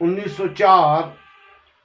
1904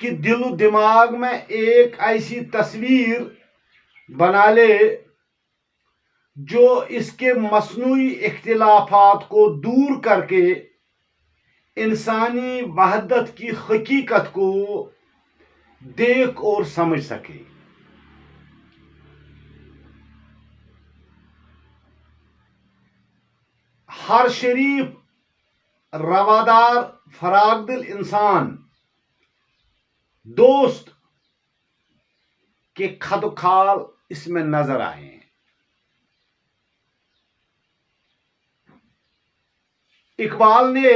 کہ دل و دماغ میں ایک ایسی تصویر بنا لے جو اس کے مصنوعی اختلافات کو دور کر کے انسانی وحدت کی حقیقت کو دیکھ اور سمجھ سکے. ہر شریف روادار فراغ دل انسان دوست کے خد و خال اس میں نظر آئے ہیں. اقبال نے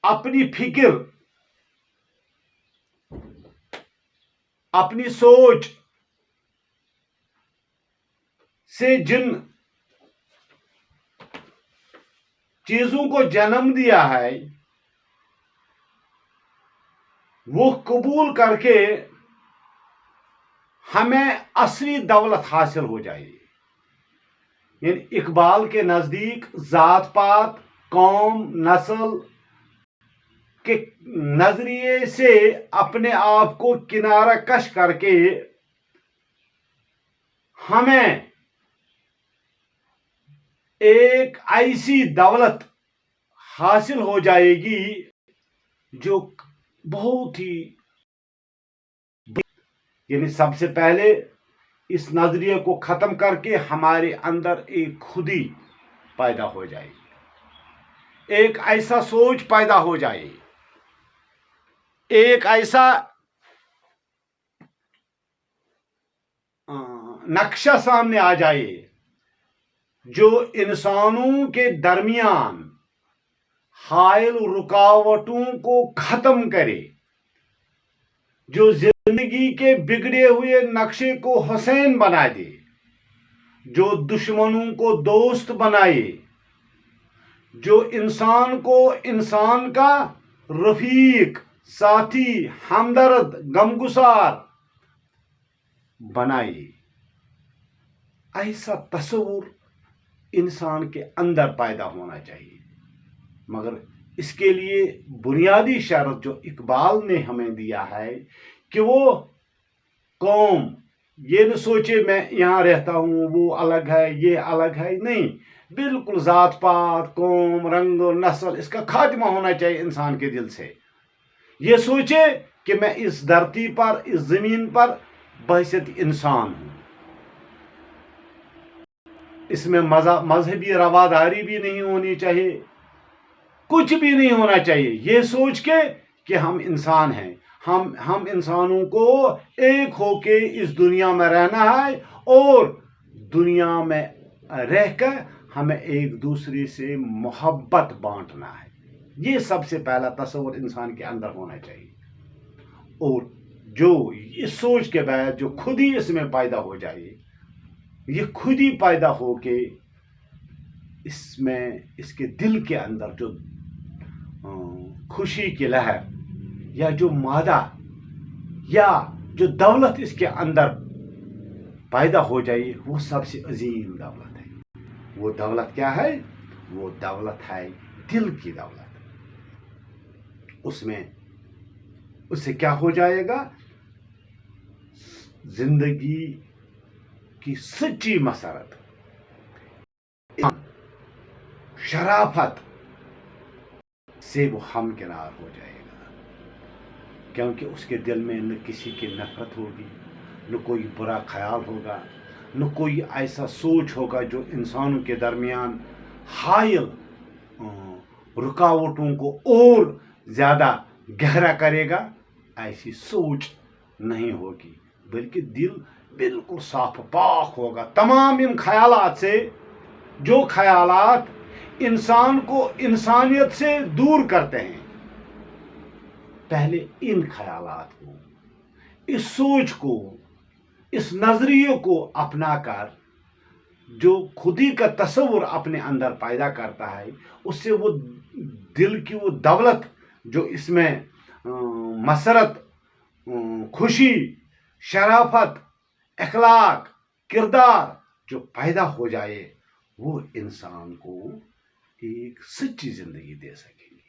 اپنی فکر، اپنی سوچ سے جن چیزوں کو جنم دیا ہے وہ قبول کر کے ہمیں اصلی دولت حاصل ہو جائے. یعنی اقبال کے نزدیک ذات پات، قوم، نسل کے نظریے سے اپنے آپ کو کنارہ کش کر کے ہمیں ایک ایسی دولت حاصل ہو جائے گی جو بہت ہی، یعنی سب سے پہلے اس نظریے کو ختم کر کے ہمارے اندر ایک خودی پیدا ہو جائے گی، ایک ایسا سوچ پیدا ہو جائے، ایک ایسا نقشہ سامنے آ جائے جو انسانوں کے درمیان حائل رکاوٹوں کو ختم کرے، جو زندگی کے بگڑے ہوئے نقشے کو حسین بنا دے، جو دشمنوں کو دوست بنائے، جو انسان کو انسان کا رفیق، ساتھی، ہمدرد، غمگسار بنائے. ایسا تصور انسان کے اندر پیدا ہونا چاہیے. مگر اس کے لیے بنیادی شرط جو اقبال نے ہمیں دیا ہے کہ وہ قوم یہ نہ سوچے میں یہاں رہتا ہوں، وہ الگ ہے، یہ الگ ہے. نہیں، بالکل ذات پات، قوم، رنگ و نسل، اس کا خاتمہ ہونا چاہیے انسان کے دل سے. یہ سوچے کہ میں اس دھرتی پر، اس زمین پر بحیثیت انسان ہوں. اس میں مذہبی رواداری بھی نہیں ہونی چاہیے، کچھ بھی نہیں ہونا چاہیے. یہ سوچ کے کہ ہم انسان ہیں، ہم انسانوں کو ایک ہو کے اس دنیا میں رہنا ہے اور دنیا میں رہ کر ہمیں ایک دوسرے سے محبت بانٹنا ہے. یہ سب سے پہلا تصور انسان کے اندر ہونا چاہیے. اور جو اس سوچ کے بعد جو خود ہی اس میں پیدا ہو جائے، یہ خود ہی پیدا ہو کے اس میں اس کے دل کے اندر جو خوشی کی لہر یا جو مادہ یا جو دولت اس کے اندر پیدا ہو جائے، وہ سب سے عظیم دولت ہے. وہ دولت کیا ہے؟ وہ دولت ہے دل کی دولت. اس سے کیا ہو جائے گا؟ زندگی کی سچی مسرت، شرافت سے وہ ہمکنار ہو جائے گا. کیونکہ اس کے دل میں نہ کسی کی نفرت ہوگی، نہ کوئی برا خیال ہوگا، نہ کوئی ایسا سوچ ہوگا جو انسانوں کے درمیان حائل رکاوٹوں کو اور زیادہ گہرا کرے گا. ایسی سوچ نہیں ہوگی، بلکہ دل بالکل صاف پاک ہوگا تمام ان خیالات سے، جو خیالات انسان کو انسانیت سے دور کرتے ہیں. پہلے ان خیالات کو، اس سوچ کو، اس نظریے کو اپنا کر جو خودی کا تصور اپنے اندر پیدا کرتا ہے، اس سے وہ دل کی وہ دولت جو اس میں مسرت، خوشی، شرافت، اخلاق، کردار جو پیدا ہو جائے، وہ انسان کو ایک سچی زندگی دے سکے گی.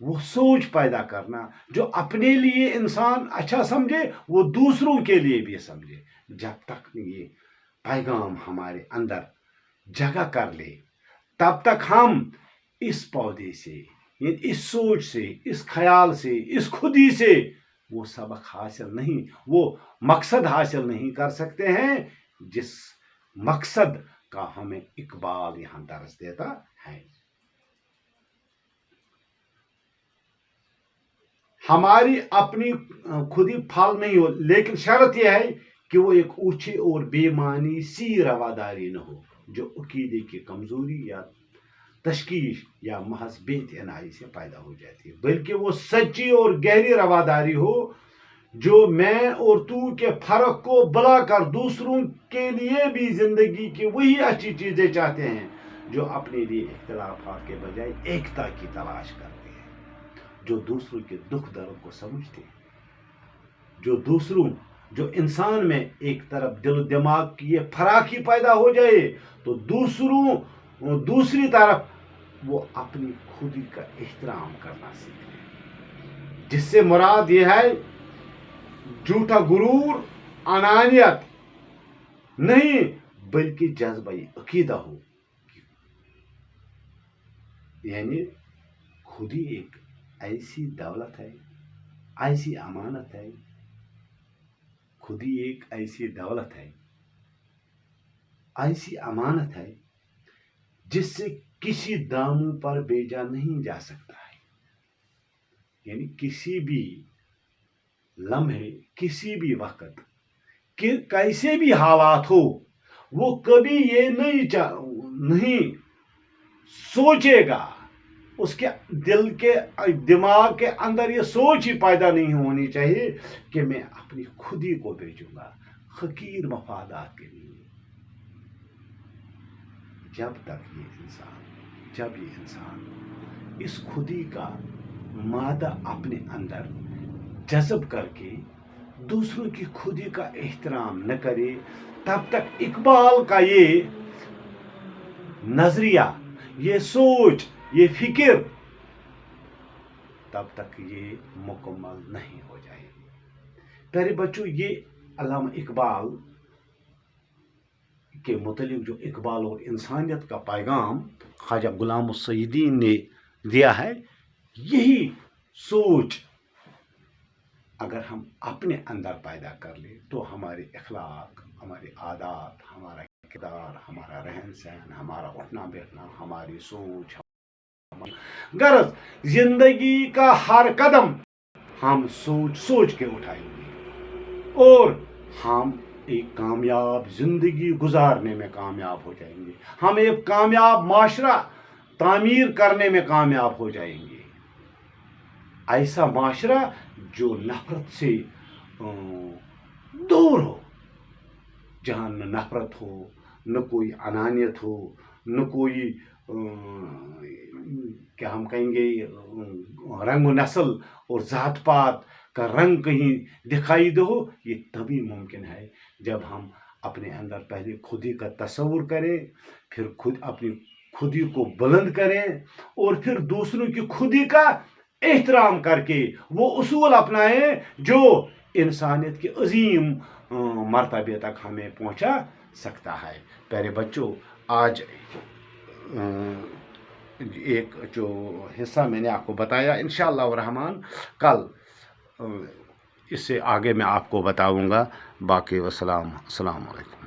وہ سوچ پیدا کرنا جو اپنے لیے انسان اچھا سمجھے وہ دوسروں کے لیے بھی سمجھے. جب تک یہ پیغام ہمارے اندر جگہ کر لے تب تک ہم اس پودے سے، اس سوچ سے، اس خیال سے، اس خودی سے وہ سبق حاصل نہیں، وہ مقصد حاصل نہیں کر سکتے ہیں جس مقصد کا ہمیں اقبال یہاں درس دیتا ہے. ہماری اپنی خودی پھل نہیں ہو، لیکن شرط یہ ہے کہ وہ ایک اوچھے اور بے معنی سی رواداری نہ ہو جو عقیدے کی کمزوری یا تشکیش یا محض بے اعتنائی سے پیدا ہو جاتی ہے، بلکہ وہ سچی اور گہری رواداری ہو جو میں اور تو کے فرق کو بلا کر دوسروں کے لیے بھی زندگی کی وہی اچھی چیزیں چاہتے ہیں جو اپنے لیے اختلافات کے بجائے ایکتا کی تلاش کرتے ہیں، جو دوسروں کے دکھ درد کو سمجھتے ہیں، جو انسان میں ایک طرف دل و دماغ کی یہ فراخی پیدا ہو جائے تو دوسری طرف وہ اپنی خودی کا احترام کرنا سیکھے، جس سے مراد یہ ہے جھوٹا غرور، انانیت نہیں بلکہ جذبہ عقیدہ ہو. یعنی خودی ایک ایسی دولت ہے، ایسی امانت ہے، خودی ایک ایسی دولت ہے، ایسی امانت ہے جس سے کسی داموں پر بیچا نہیں جا سکتا ہے. یعنی کسی بھی لمحے، کسی بھی وقت، کیسے بھی حالات ہو، وہ کبھی یہ نہیں سوچے گا، اس کے دل کے دماغ کے اندر یہ سوچ ہی پیدا نہیں ہونی چاہیے کہ میں اپنی خودی کو بیچوں گا حقیر مفادات کے لیے. جب یہ انسان اس خودی کا مادہ اپنے اندر جذب کر کے دوسروں کی خودی کا احترام نہ کرے تب تک اقبال کا یہ نظریہ، یہ سوچ، یہ فکر تب تک یہ مکمل نہیں ہو جائے گی. پیارے بچوں، یہ علامہ اقبال کے متعلق جو اقبال اور انسانیت کا پیغام خواجہ غلام السیدین نے دیا ہے، یہی سوچ اگر ہم اپنے اندر پیدا کر لیں تو ہمارے اخلاق، ہمارے عادات، ہمارا کردار، ہمارا رہن سہن، ہمارا اٹھنا بیٹھنا، ہماری سوچ، غرض زندگی کا ہر قدم ہم سوچ کے اٹھائیں گے اور ہم ایک کامیاب زندگی گزارنے میں کامیاب ہو جائیں گے، ہم ایک کامیاب معاشرہ تعمیر کرنے میں کامیاب ہو جائیں گے. ایسا معاشرہ جو نفرت سے دور ہو، جہاں نہ نفرت ہو، نہ کوئی انانیت ہو، نہ کوئی کیا ہم کہیں گے رنگ و نسل اور ذات پات کا رنگ کہیں دکھائی دے. یہ تبھی ممکن ہے جب ہم اپنے اندر پہلے خودی کا تصور کریں، پھر اپنی خودی کو بلند کریں اور پھر دوسروں کی خودی کا احترام کر کے وہ اصول اپنائیں جو انسانیت کے عظیم مرتبے تک ہمیں پہنچا سکتا ہے. پیارے بچوں، آج ایک جو حصہ میں نے آپ کو بتایا، انشاءاللہ الرحمن کل اس سے آگے میں آپ کو بتاؤں گا. باقی السلام علیکم.